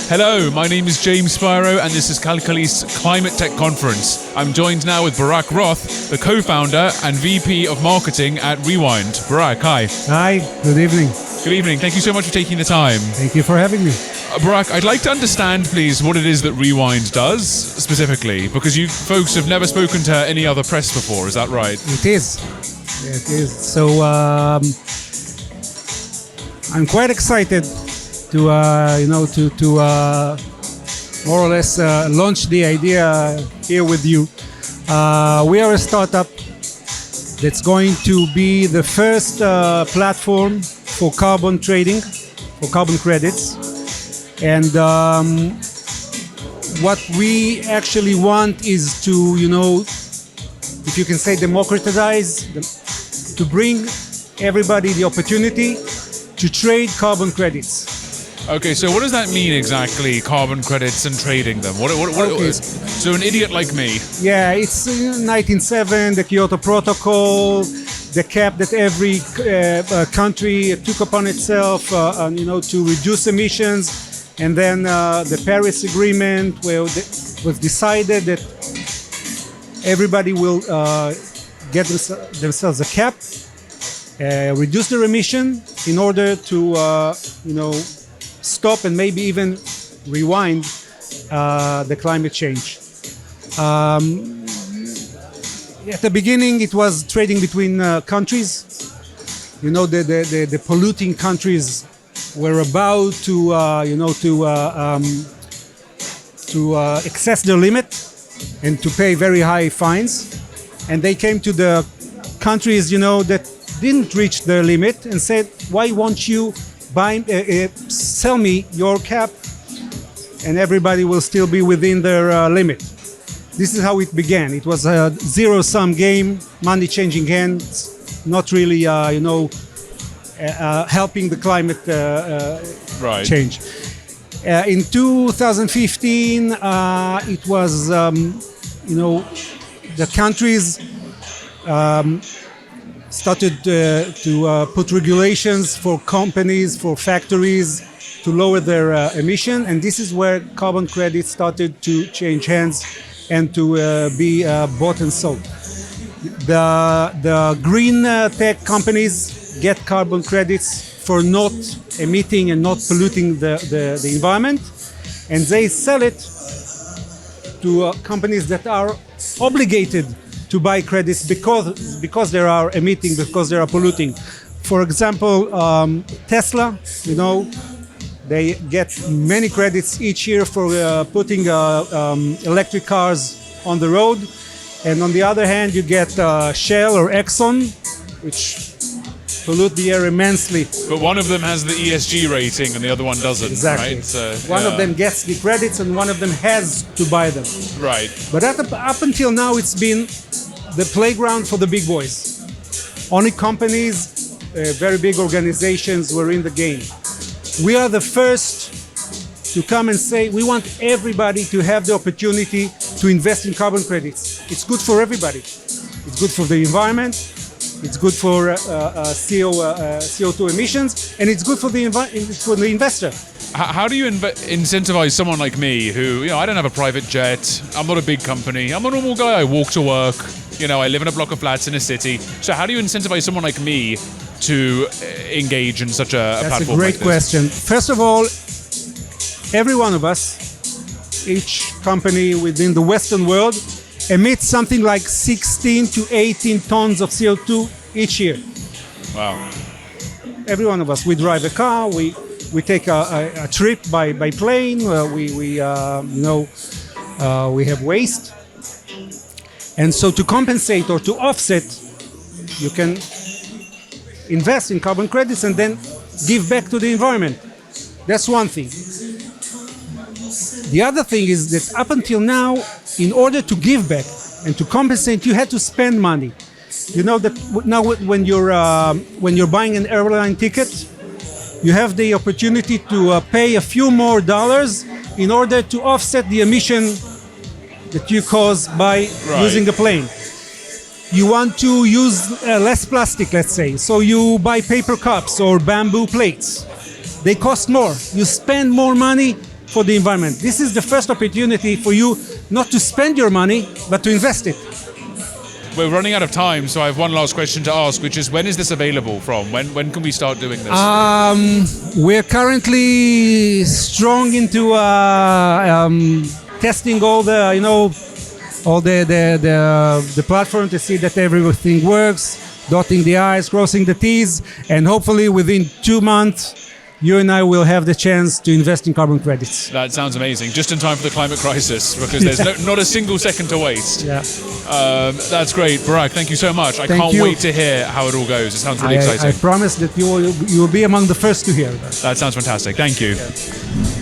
Hello, my name is James Spiro and this is Kalkali's Climate Tech Conference. I'm joined now with Barak Roth, the co-founder and VP of Marketing at Rewind. Barak, hi. Hi, good evening. Good evening. Thank you so much for taking the time. Thank you for having me. Barak, I'd like to understand, please, what it is that Rewind does specifically, because you folks have never spoken to any other press before. Is that right? It is. It is. So I'm quite excited to more or less launch the idea here with you. We are a startup that's going to be the first platform for carbon trading, for carbon credits. And what we actually want is to, if you can say democratize, to bring everybody the opportunity to trade carbon credits. Okay, so what does that mean exactly, carbon credits and trading them? Okay. So an idiot like me. Yeah, it's 1907, the Kyoto Protocol, the cap that every country took upon itself, to reduce emissions, and then the Paris Agreement, where it was decided that everybody will get themselves a cap, reduce their emission in order to, stop and maybe even rewind the climate change. At the beginning, it was trading between countries. The polluting countries were about to excess their limit and to pay very high fines. And they came to the countries, that didn't reach their limit and said, why won't you sell me your cap, and everybody will still be within their limit. This is how it began. It was a zero-sum game, money changing hands, not really, helping the climate change. In 2015, it was, the countries started to put regulations for companies, for factories to lower their emission, and this is where carbon credits started to change hands and to be bought and sold. The green tech companies get carbon credits for not emitting and not polluting the environment, and they sell it to companies that are obligated to buy credits because they are emitting, because they are polluting. For example, Tesla, they get many credits each year for putting electric cars on the road. And on the other hand, you get Shell or Exxon, which pollute the air immensely. But one of them has the ESG rating and the other one doesn't, exactly. Right? So, one of them gets the credits and one of them has to buy them. Right. But up until now, it's been the playground for the big boys. Only companies, very big organizations were in the game. We are the first to come and say we want everybody to have the opportunity to invest in carbon credits. It's good for everybody. It's good for the environment. It's good for CO2 emissions, and it's good for the investor. How do you incentivize someone like me who, I don't have a private jet, I'm not a big company, I'm a normal guy, I walk to work, I live in a block of flats in a city. So how do you incentivize someone like me to engage in such a platform? That's a great question. First of all, every one of us, each company within the Western world, emits something like 16 to 18 tons of CO2 each year. Wow. Every one of us. We drive a car, we take a trip by plane, we have waste. And so to compensate or to offset, you can invest in carbon credits and then give back to the environment. That's one thing. The other thing is that up until now, in order to give back and to compensate, you had to spend money. You know that now when you're buying an airline ticket, you have the opportunity to pay a few more dollars in order to offset the emission that you cause by using a plane. You want to use less plastic, let's say, so you buy paper cups or bamboo plates. They cost more. You spend more money for the environment. This is the first opportunity for you not to spend your money, but to invest it. We're running out of time, so I have one last question to ask, which is when is this available from? When can we start doing this? We're currently strong into testing all the, all the platform to see that everything works, dotting the I's, crossing the T's, and hopefully within 2 months, you and I will have the chance to invest in carbon credits. That sounds amazing. Just in time for the climate crisis, because there's not a single second to waste. Yeah. That's great. Barak, thank you so much. I can't wait to hear how it all goes. It sounds really exciting. I promise that you will be among the first to hear that. That sounds fantastic. Thank you. Yeah.